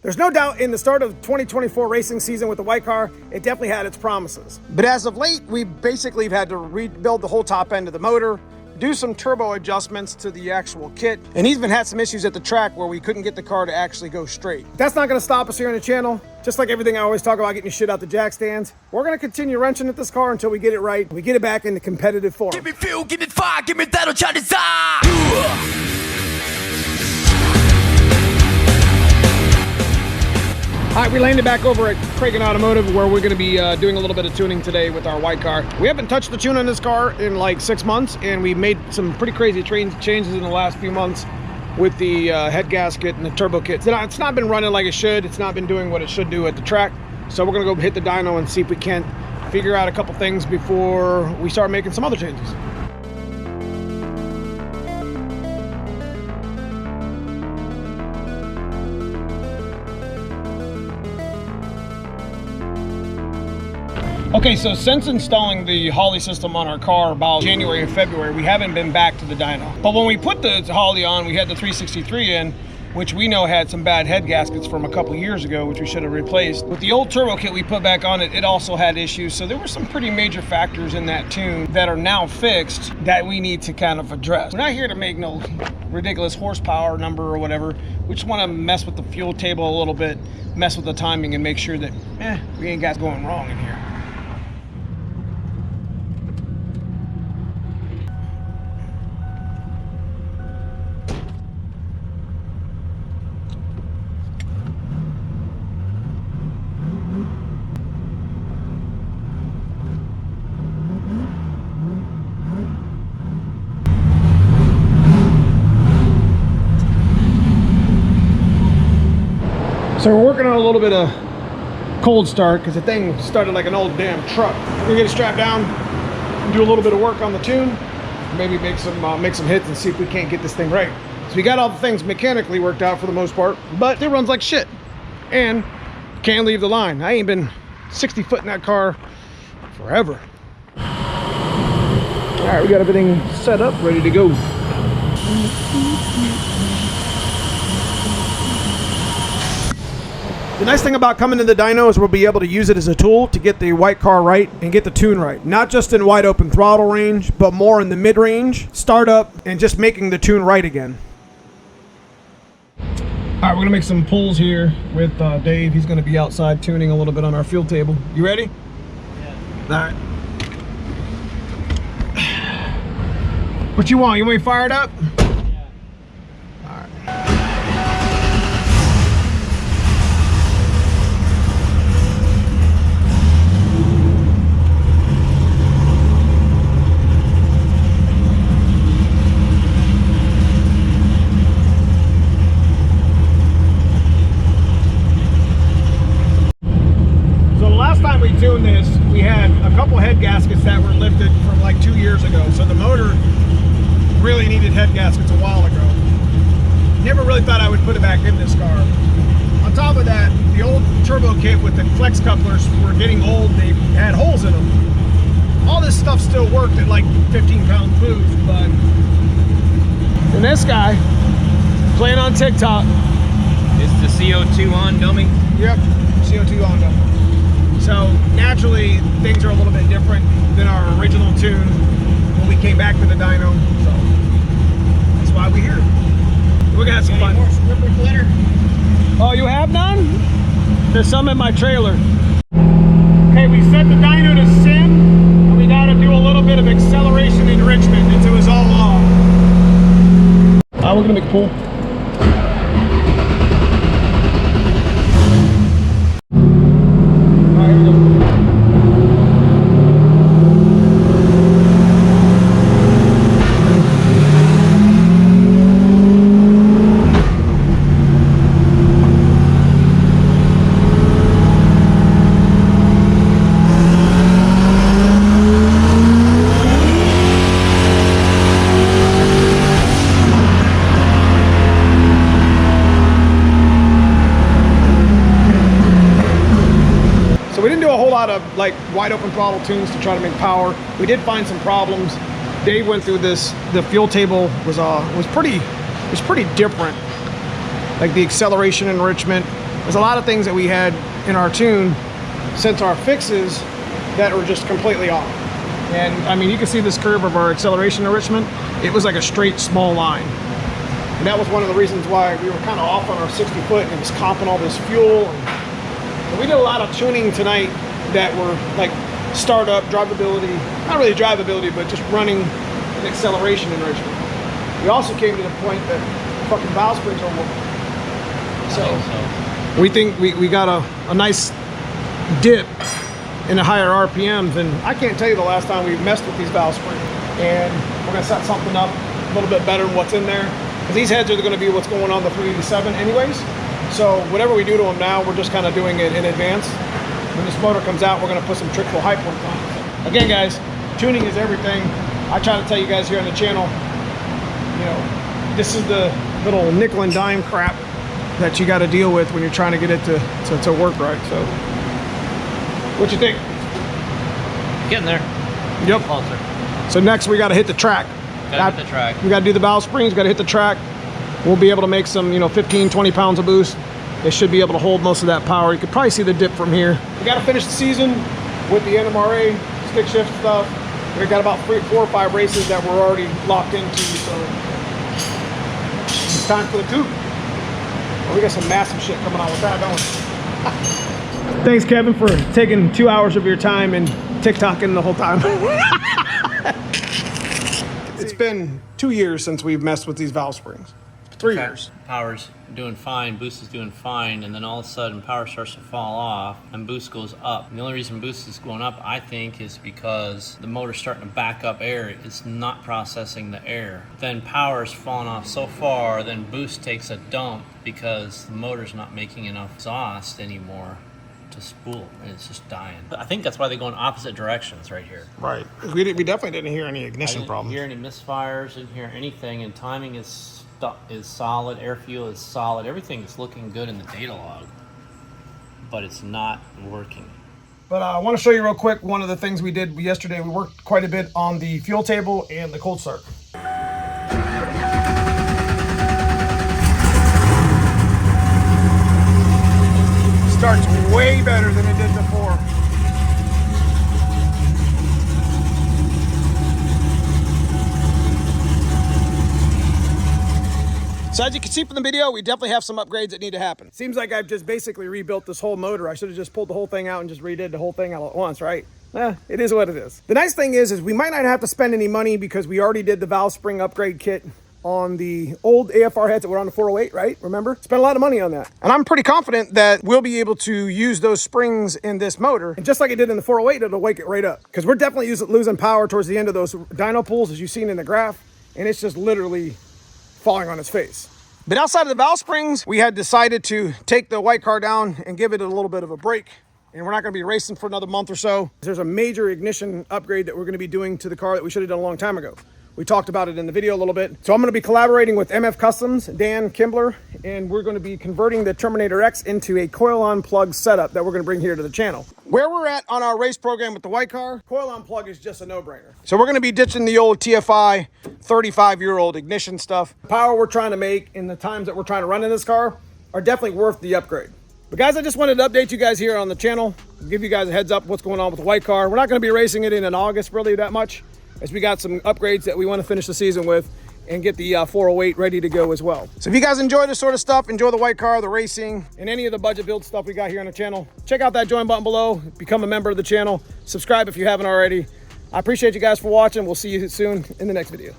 There's no doubt in the start of 2024 racing season with the white car, it definitely had its promises. But as of late, we basically have had to rebuild the whole top end of the motor, do some turbo adjustments to the actual kit, and even had some issues at the track where we couldn't get the car to actually go straight. That's not gonna stop us here on the channel. Just like everything I always talk about getting your shit out the jack stands, we're gonna continue wrenching at this car until we get it right, we get it back into competitive form. Give me fuel, give me fire, give me that old desire. All right, we landed back over at Kraken Automotive where we're gonna be doing a little bit of tuning today with our white car. We haven't touched the tune on this car in like 6 months, and we made some pretty crazy changes in the last few months with the head gasket and the turbo kit. It's not been running like it should. It's not been doing what it should do at the track. So we're gonna go hit the dyno and see if we can't figure out a couple things before we start making some other changes. Okay, so since installing the holley system on our car about January and February, we haven't been back to the dyno. But when we put the holley on, we had the 363 in, which we know had some bad head gaskets from a couple years ago, which we should have replaced. With the old turbo kit we put back on it, it also had issues. So there were some pretty major factors in that tune that are now fixed that we need to kind of address. We're not here to make no ridiculous horsepower number or whatever. We just want to mess with the fuel table a little bit, mess with the timing, and make sure that we ain't got going wrong in here. So we're working on a little bit of cold start because the thing started like an old damn truck. We're gonna get it strapped down and do a little bit of work on the tune, maybe make some hits and see if we can't get this thing right. So we got all the things mechanically worked out for the most part, but it runs like shit and can't leave the line. I ain't been 60 foot in that car forever. All right, we got everything set up, ready to go. The nice thing about coming to the dyno is we'll be able to use it as a tool to get the white car right and get the tune right. Not just in wide open throttle range, but more in the mid-range, startup, and just making the tune right again. All right, we're gonna make some pulls here with Dave. He's gonna be outside tuning a little bit on our fuel table. You ready? Yeah. All right. What you want? You want me to fire it up? This, we had a couple head gaskets that were lifted from like 2 years ago, so the motor really needed head gaskets a while ago. Never really thought I would put it back in this car. On top of that, the old turbo kit with the flex couplers were getting old. They had holes in them. All this stuff still worked at like 15-pound boost, but and this guy playing on TikTok. Is the CO2 on, dummy? Yep, CO2 on dummy. So naturally, things are a little bit different than our original tune when we came back to the dyno. So that's why we're here. We're gonna have some fun. More stripper glitter? Oh, you have none? There's some in my trailer. Okay, we set the dyno to sim, and we gotta do a little bit of acceleration enrichment until it's all off. All right, we're gonna make a pull. Of like wide open throttle tunes to try to make power. We did find some problems. Dave went through this. The fuel table was pretty different. Like the acceleration enrichment There's a lot of things that we had in our tune since our fixes that were just completely off. And I mean, you can see this curve of our acceleration enrichment. It was like a straight small line. And that was one of the reasons why we were kind of off on our 60 foot and it was comping all this fuel. And we did a lot of tuning tonight that were like startup, drivability, not really drivability, but just running an acceleration enrichment. We also came to the point that fucking valve springs are working. So we think we got a nice dip in the higher RPMs, and I can't tell you the last time we messed with these valve springs. And we're gonna set something up a little bit better than what's in there. Because these heads are gonna be what's going on the 387 anyways. So whatever we do to them now, we're just kind of doing it in advance. When this motor comes out, we're gonna put some trickle high points on it. Again, guys, tuning is everything. I try to tell you guys here on the channel, you know, this is the little nickel and dime crap that you got to deal with when you're trying to get it to work right. So, what you think? Getting there. Yep. Closer. So next we got to hit the track. Gotta hit the track. We got to do the valve springs. Got to hit the track. We'll be able to make some, 15, 20 pounds of boost. They should be able to hold most of that power. You could probably see the dip from here. We got to finish the season with the NMRA stick shift stuff. We've got about 4 or 5 races that we're already locked into. So it's time for the coupe. We got some massive shit coming on with that, don't we? Thanks, Kevin, for taking 2 hours of your time and TikToking the whole time. It's been 2 years since we've messed with these valve springs. 3 years. Power's doing fine, boost is doing fine, and then all of a sudden power starts to fall off and boost goes up. And the only reason boost is going up, I think, is because the motor's starting to back up air. It's not processing the air. Then power's falling off so far, then boost takes a dump because the motor's not making enough exhaust anymore to spool, and it's just dying. I think that's why they go in opposite directions right here. Right. We definitely didn't hear any ignition problems. I didn't hear any misfires, didn't hear anything, and timing is solid, air fuel is solid, everything is looking good in the data log, but it's not working. But I want to show you real quick one of the things we did yesterday. We worked quite a bit on the fuel table and the cold start. Starts way better than it did before. So as you can see from the video, we definitely have some upgrades that need to happen. Seems like I've just basically rebuilt this whole motor. I should have just pulled the whole thing out and just redid the whole thing all at once, right? It is what it is. The nice thing is we might not have to spend any money because we already did the valve spring upgrade kit on the old AFR heads that were on the 408, right? Remember? Spent a lot of money on that. And I'm pretty confident that we'll be able to use those springs in this motor. And just like it did in the 408, it'll wake it right up. Because we're definitely losing power towards the end of those dyno pulls, as you've seen in the graph. And it's just literally falling on its face. But outside of the valve springs, we had decided to take the white car down and give it a little bit of a break. And we're not going to be racing for another month or so. There's a major ignition upgrade that we're going to be doing to the car that we should have done a long time ago. We talked about it in the video a little bit. So I'm going to be collaborating with MF Customs, Dan Kimbler, and we're going to be converting the Terminator X into a coil-on plug setup that we're going to bring here to the channel. Where we're at on our race program with the white car, coil-on plug is just a no-brainer. So we're going to be ditching the old TFI 35-year-old ignition stuff. The power we're trying to make and the times that we're trying to run in this car are definitely worth the upgrade. But guys, I just wanted to update you guys here on the channel, give you guys a heads up what's going on with the white car. We're not going to be racing it in August really that much, as we got some upgrades that we want to finish the season with and get the 408 ready to go as well. So if you guys enjoy this sort of stuff, enjoy the white car, the racing, and any of the budget build stuff we got here on the channel, check out that join button below, become a member of the channel, subscribe if you haven't already. I appreciate you guys for watching. We'll see you soon in the next video.